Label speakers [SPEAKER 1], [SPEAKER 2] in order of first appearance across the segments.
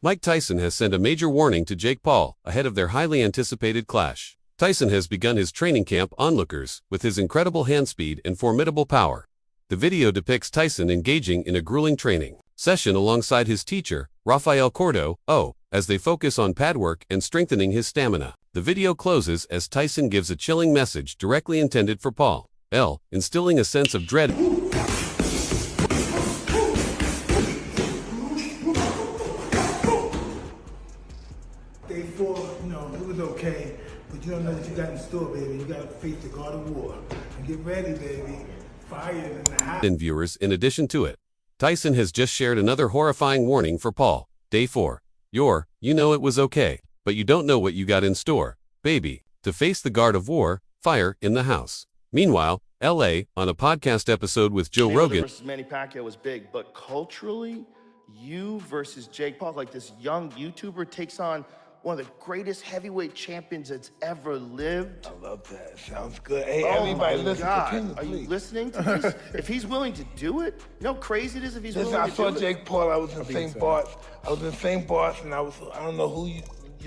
[SPEAKER 1] Mike Tyson has sent a major warning to Jake Paul ahead of their highly anticipated clash. Tyson has begun his training camp onlookers with his incredible hand speed and formidable power. The video depicts Tyson engaging in a grueling training session alongside his teacher, Rafael Cordo, as they focus on pad work and strengthening his stamina. The video closes as Tyson gives a chilling message directly intended for Paul, instilling a sense of dread.
[SPEAKER 2] Day 4, it was okay, but you don't know what you got in store, baby. You got to face the God of War. And get ready, baby. Fire in the house.
[SPEAKER 1] And viewers, in addition to it, Tyson has just shared another horrifying warning for Paul. Day 4. It was okay, but you don't know what you got in store, baby. To face the God of War, fire in the house. Meanwhile, LA, on a podcast episode with Joe Rogan
[SPEAKER 3] versus Manny Pacquiao was big, but culturally, you versus Jake Paul, like this young YouTuber takes on one of the greatest heavyweight champions that's ever lived.
[SPEAKER 2] I love that. Sounds good. Hey, everybody, listen.
[SPEAKER 3] Are you listening to this? If he's willing to do it, you know how crazy it is if he's willing to do it?
[SPEAKER 2] I saw Jake Paul. I was in St. Barth. I don't know who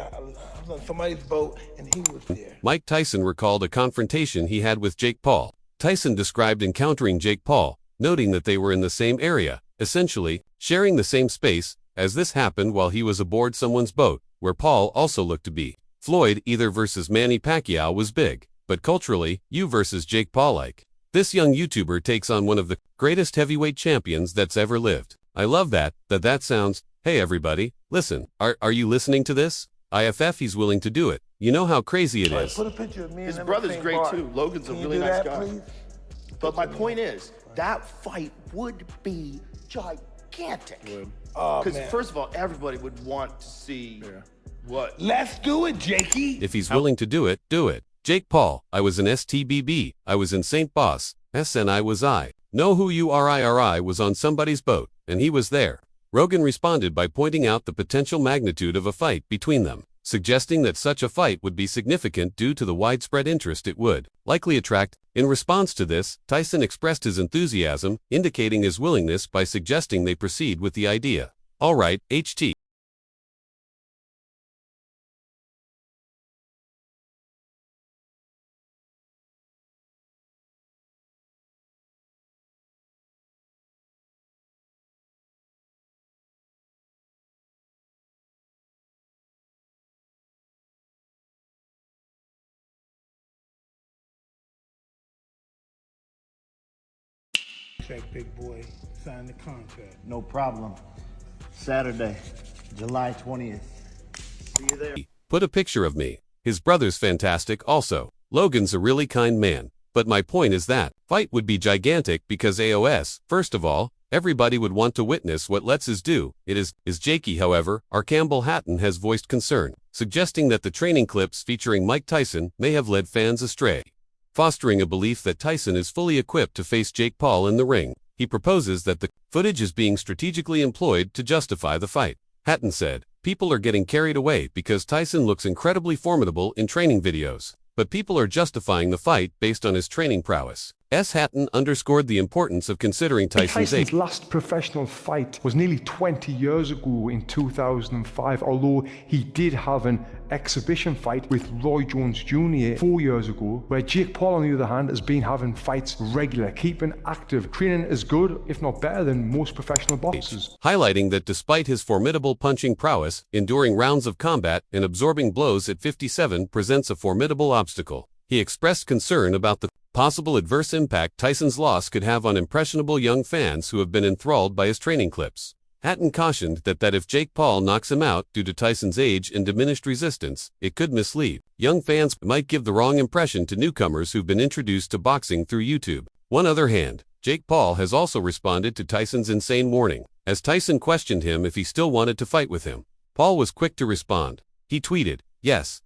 [SPEAKER 2] I was on somebody's boat, and he was there.
[SPEAKER 1] Mike Tyson recalled a confrontation he had with Jake Paul. Tyson described encountering Jake Paul, noting that they were in the same area, essentially sharing the same space, as this happened while he was aboard someone's boat, where Paul also looked to be. Floyd either versus Manny Pacquiao was big, but culturally, you versus Jake Paul like. This young YouTuber takes on one of the greatest heavyweight champions that's ever lived. I love that sounds, hey everybody, listen, are you listening to this? IFF, he's willing to do it. You know how crazy it is.
[SPEAKER 2] Put a picture of me.
[SPEAKER 3] His brother's great too. Logan's a really nice guy.
[SPEAKER 2] Please?
[SPEAKER 3] But my point is, that fight would be gigantic. Because first of all, everybody would want to see what.
[SPEAKER 2] Let's do it, Jakey.
[SPEAKER 1] If he's willing to do it, do it. Jake Paul, I was in STBB, I was in St. Boss, SNI was I. Know who you are, I was on somebody's boat, and he was there. Rogan responded by pointing out the potential magnitude of a fight between them, suggesting that such a fight would be significant due to the widespread interest it would likely attract. In response to this, Tyson expressed his enthusiasm, indicating his willingness by suggesting they proceed with the idea. All right, HT.
[SPEAKER 2] Check, big boy. Sign the contract.
[SPEAKER 4] No problem. Saturday, July 20th.
[SPEAKER 3] See you there.
[SPEAKER 1] Put a picture of me. His brother's fantastic also. Logan's a really kind man. But my point is that fight would be gigantic because first of all, everybody would want to witness what Let's do. It is Jakey, however, our Campbell Hatton has voiced concern, suggesting that the training clips featuring Mike Tyson may have led fans astray, fostering a belief that Tyson is fully equipped to face Jake Paul in the ring. He proposes that the footage is being strategically employed to justify the fight. Hatton said, "People are getting carried away because Tyson looks incredibly formidable in training videos, but people are justifying the fight based on his training prowess." Hatton underscored the importance of considering Tyson's age.
[SPEAKER 5] Last professional fight was nearly 20 years ago in 2005, although he did have an exhibition fight with Roy Jones Jr. 4 years ago, where Jake Paul, on the other hand, has been having fights regular, keeping active, training as good, if not better, than most professional boxers.
[SPEAKER 1] Highlighting that despite his formidable punching prowess, enduring rounds of combat and absorbing blows at 57 presents a formidable obstacle. He expressed concern about the possible adverse impact Tyson's loss could have on impressionable young fans who have been enthralled by his training clips. Hatton cautioned that if Jake Paul knocks him out due to Tyson's age and diminished resistance, it could mislead young fans, might give the wrong impression to newcomers who've been introduced to boxing through YouTube. On the other hand, Jake Paul has also responded to Tyson's insane warning. As Tyson questioned him if he still wanted to fight with him, Paul was quick to respond. He tweeted, yes,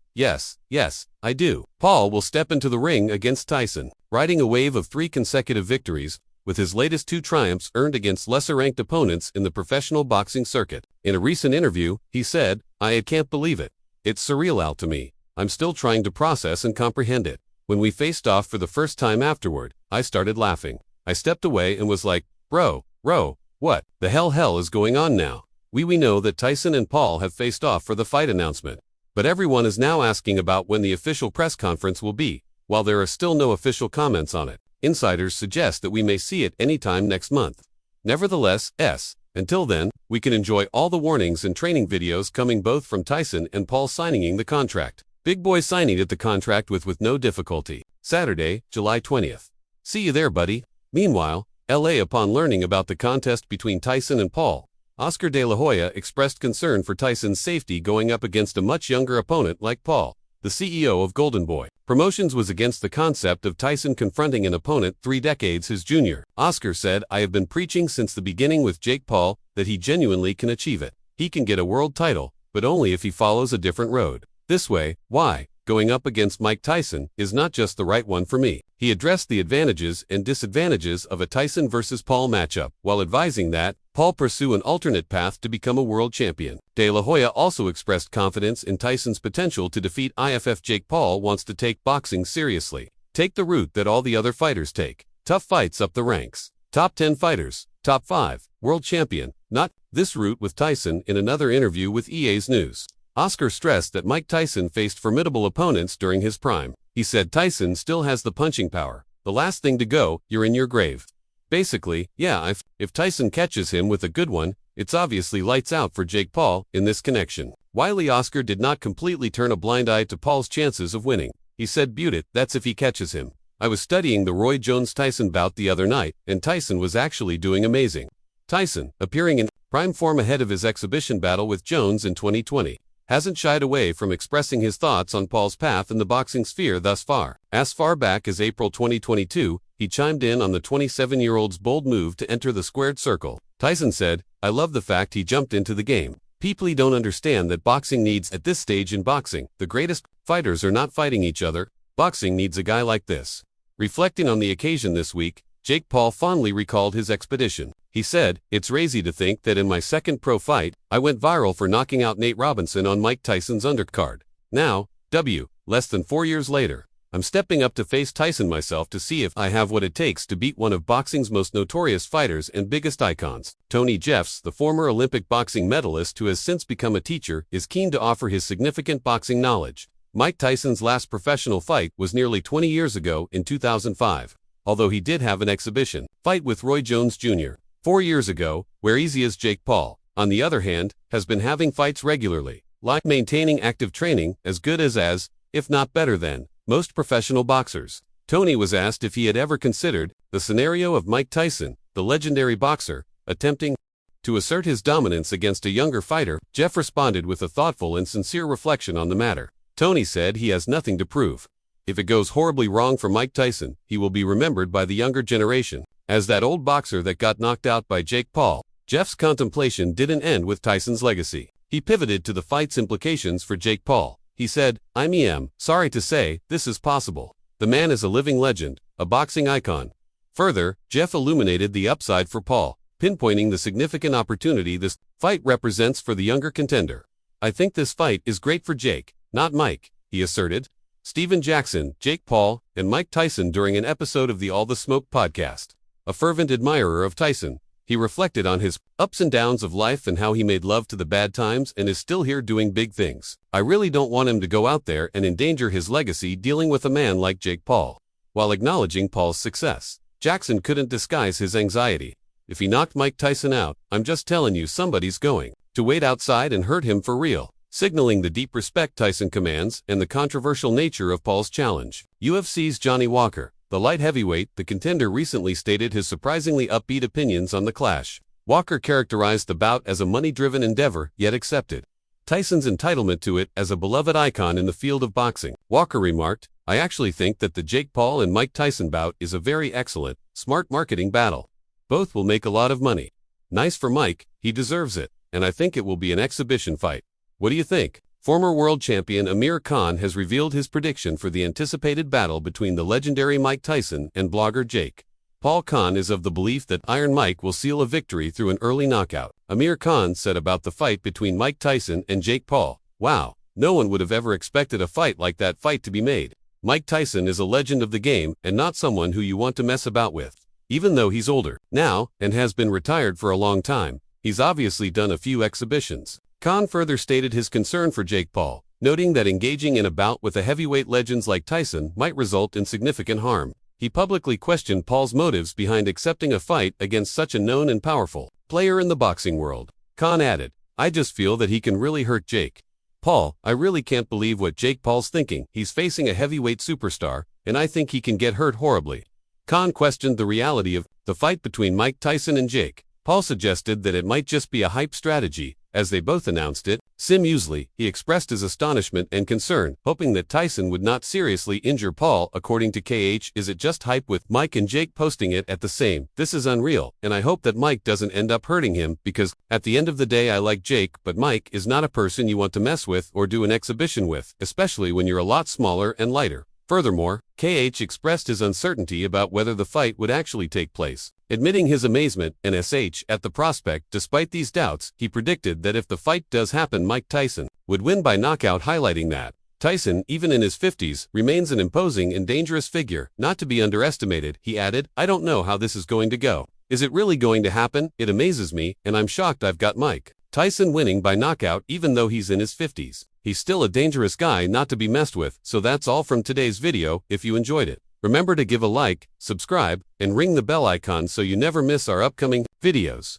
[SPEAKER 1] I do. Paul will step into the ring against Tyson, riding a wave of 3 consecutive victories, with his latest 2 triumphs earned against lesser-ranked opponents in the professional boxing circuit. In a recent interview, he said, "I can't believe it. It's surreal to me. I'm still trying to process and comprehend it. When we faced off for the first time afterward, I started laughing. I stepped away and was like, bro, what the hell is going on now?" We know that Tyson and Paul have faced off for the fight announcement. But everyone is now asking about when the official press conference will be, while there are still no official comments on it. Insiders suggest that we may see it anytime next month. Nevertheless, until then, we can enjoy all the warnings and training videos coming both from Tyson and Paul signing the contract. Big boy signing the contract with no difficulty. Saturday, July 20th. See you there, buddy. Meanwhile, LA, upon learning about the contest between Tyson and Paul, Oscar De La Hoya expressed concern for Tyson's safety going up against a much younger opponent like Paul. The CEO of Golden Boy Promotions was against the concept of Tyson confronting an opponent 3 decades his junior. Oscar said, "I have been preaching since the beginning with Jake Paul that he genuinely can achieve it. He can get a world title, but only if he follows a different road. This way, going up against Mike Tyson is not just the right one for me." He addressed the advantages and disadvantages of a Tyson versus Paul matchup, while advising that Paul pursue an alternate path to become a world champion. De La Hoya also expressed confidence in Tyson's potential to defeat IFF. Jake Paul wants to take boxing seriously. Take the route that all the other fighters take. Tough fights up the ranks. Top 10 fighters. Top 5. World champion. Not this route with Tyson. In another interview with EA's News, Oscar stressed that Mike Tyson faced formidable opponents during his prime. He said Tyson still has the punching power. The last thing to go, you're in your grave. Basically, yeah, if Tyson catches him with a good one, it's obviously lights out for Jake Paul in this connection. Wily Oscar did not completely turn a blind eye to Paul's chances of winning. He said, "Beaut, that's if he catches him. I was studying the Roy Jones-Tyson bout the other night, and Tyson was actually doing amazing." Tyson, appearing in prime form ahead of his exhibition battle with Jones in 2020, hasn't shied away from expressing his thoughts on Paul's path in the boxing sphere thus far. As far back as April 2022, he chimed in on the 27-year-old's bold move to enter the squared circle. Tyson said, "I love the fact he jumped into the game. People don't understand that boxing needs at this stage in boxing. The greatest fighters are not fighting each other. Boxing needs a guy like this." Reflecting on the occasion this week, Jake Paul fondly recalled his expedition. He said, "It's crazy to think that in my second pro fight, I went viral for knocking out Nate Robinson on Mike Tyson's undercard. Now, less than 4 years later, I'm stepping up to face Tyson myself to see if I have what it takes to beat one of boxing's most notorious fighters and biggest icons." Tony Jeffs, the former Olympic boxing medalist who has since become a teacher, is keen to offer his significant boxing knowledge. Mike Tyson's last professional fight was nearly 20 years ago in 2005, although he did have an exhibition fight with Roy Jones Jr. 4 years ago, where easy as Jake Paul, on the other hand, has been having fights regularly, like maintaining active training as good as, if not better than, most professional boxers. Tony was asked if he had ever considered the scenario of Mike Tyson, the legendary boxer, attempting to assert his dominance against a younger fighter. Jeff responded with a thoughtful and sincere reflection on the matter. Tony said he has nothing to prove. If it goes horribly wrong for Mike Tyson, he will be remembered by the younger generation as that old boxer that got knocked out by Jake Paul. Jeff's contemplation didn't end with Tyson's legacy. He pivoted to the fight's implications for Jake Paul. He said, "I'm sorry to say, this is possible. The man is a living legend, a boxing icon." Further, Jeff illuminated the upside for Paul, pinpointing the significant opportunity this fight represents for the younger contender. "I think this fight is great for Jake, not Mike," he asserted. Steven Jackson, Jake Paul, and Mike Tyson during an episode of the All the Smoke podcast. A fervent admirer of Tyson, he reflected on his ups and downs of life and how he made love to the bad times and is still here doing big things. "I really don't want him to go out there and endanger his legacy dealing with a man like Jake Paul." While acknowledging Paul's success, Jackson couldn't disguise his anxiety. "If he knocked Mike Tyson out, I'm just telling you somebody's going to wait outside and hurt him for real," signaling the deep respect Tyson commands and the controversial nature of Paul's challenge. UFC's Johnny Walker, the light heavyweight, the contender, recently stated his surprisingly upbeat opinions on the clash. Walker characterized the bout as a money-driven endeavor, yet accepted Tyson's entitlement to it as a beloved icon in the field of boxing. Walker remarked, "I actually think that the Jake Paul and Mike Tyson bout is a very excellent, smart marketing battle. Both will make a lot of money. Nice for Mike, he deserves it, and I think it will be an exhibition fight. What do you think?" Former world champion Amir Khan has revealed his prediction for the anticipated battle between the legendary Mike Tyson and blogger Jake Paul. Khan is of the belief that Iron Mike will seal a victory through an early knockout. Amir Khan said about the fight between Mike Tyson and Jake Paul, "Wow, no one would have ever expected a fight like that fight to be made. Mike Tyson is a legend of the game and not someone who you want to mess about with. Even though he's older now and has been retired for a long time, he's obviously done a few exhibitions. Khan further stated his concern for Jake Paul, noting that engaging in a bout with a heavyweight legends like Tyson might result in significant harm. He publicly questioned Paul's motives behind accepting a fight against such a known and powerful player in the boxing world. Khan added, "I just feel that he can really hurt Jake Paul. I really can't believe what Jake Paul's thinking. He's facing a heavyweight superstar, and I think he can get hurt horribly." Khan questioned the reality of the fight between Mike Tyson and Jake Paul, suggested that it might just be a hype strategy, as they both announced it. Simultaneously, he expressed his astonishment and concern, hoping that Tyson would not seriously injure Paul. According to KH, is it just hype with Mike and Jake posting it at the same? This is unreal, and I hope that Mike doesn't end up hurting him, because, at the end of the day, I like Jake, but Mike is not a person you want to mess with or do an exhibition with, especially when you're a lot smaller and lighter. Furthermore, KH expressed his uncertainty about whether the fight would actually take place, admitting his amazement and sh at the prospect. Despite these doubts, he predicted that if the fight does happen, Mike Tyson would win by knockout, highlighting that Tyson, even in his 50s, remains an imposing and dangerous figure, not to be underestimated. He added, "I don't know how this is going to go. Is it really going to happen? It amazes me, and I'm shocked I've got Mike Tyson winning by knockout even though he's in his 50s. He's still a dangerous guy not to be messed with." So that's all from today's video. If you enjoyed it, remember to give a like, subscribe, and ring the bell icon so you never miss our upcoming videos.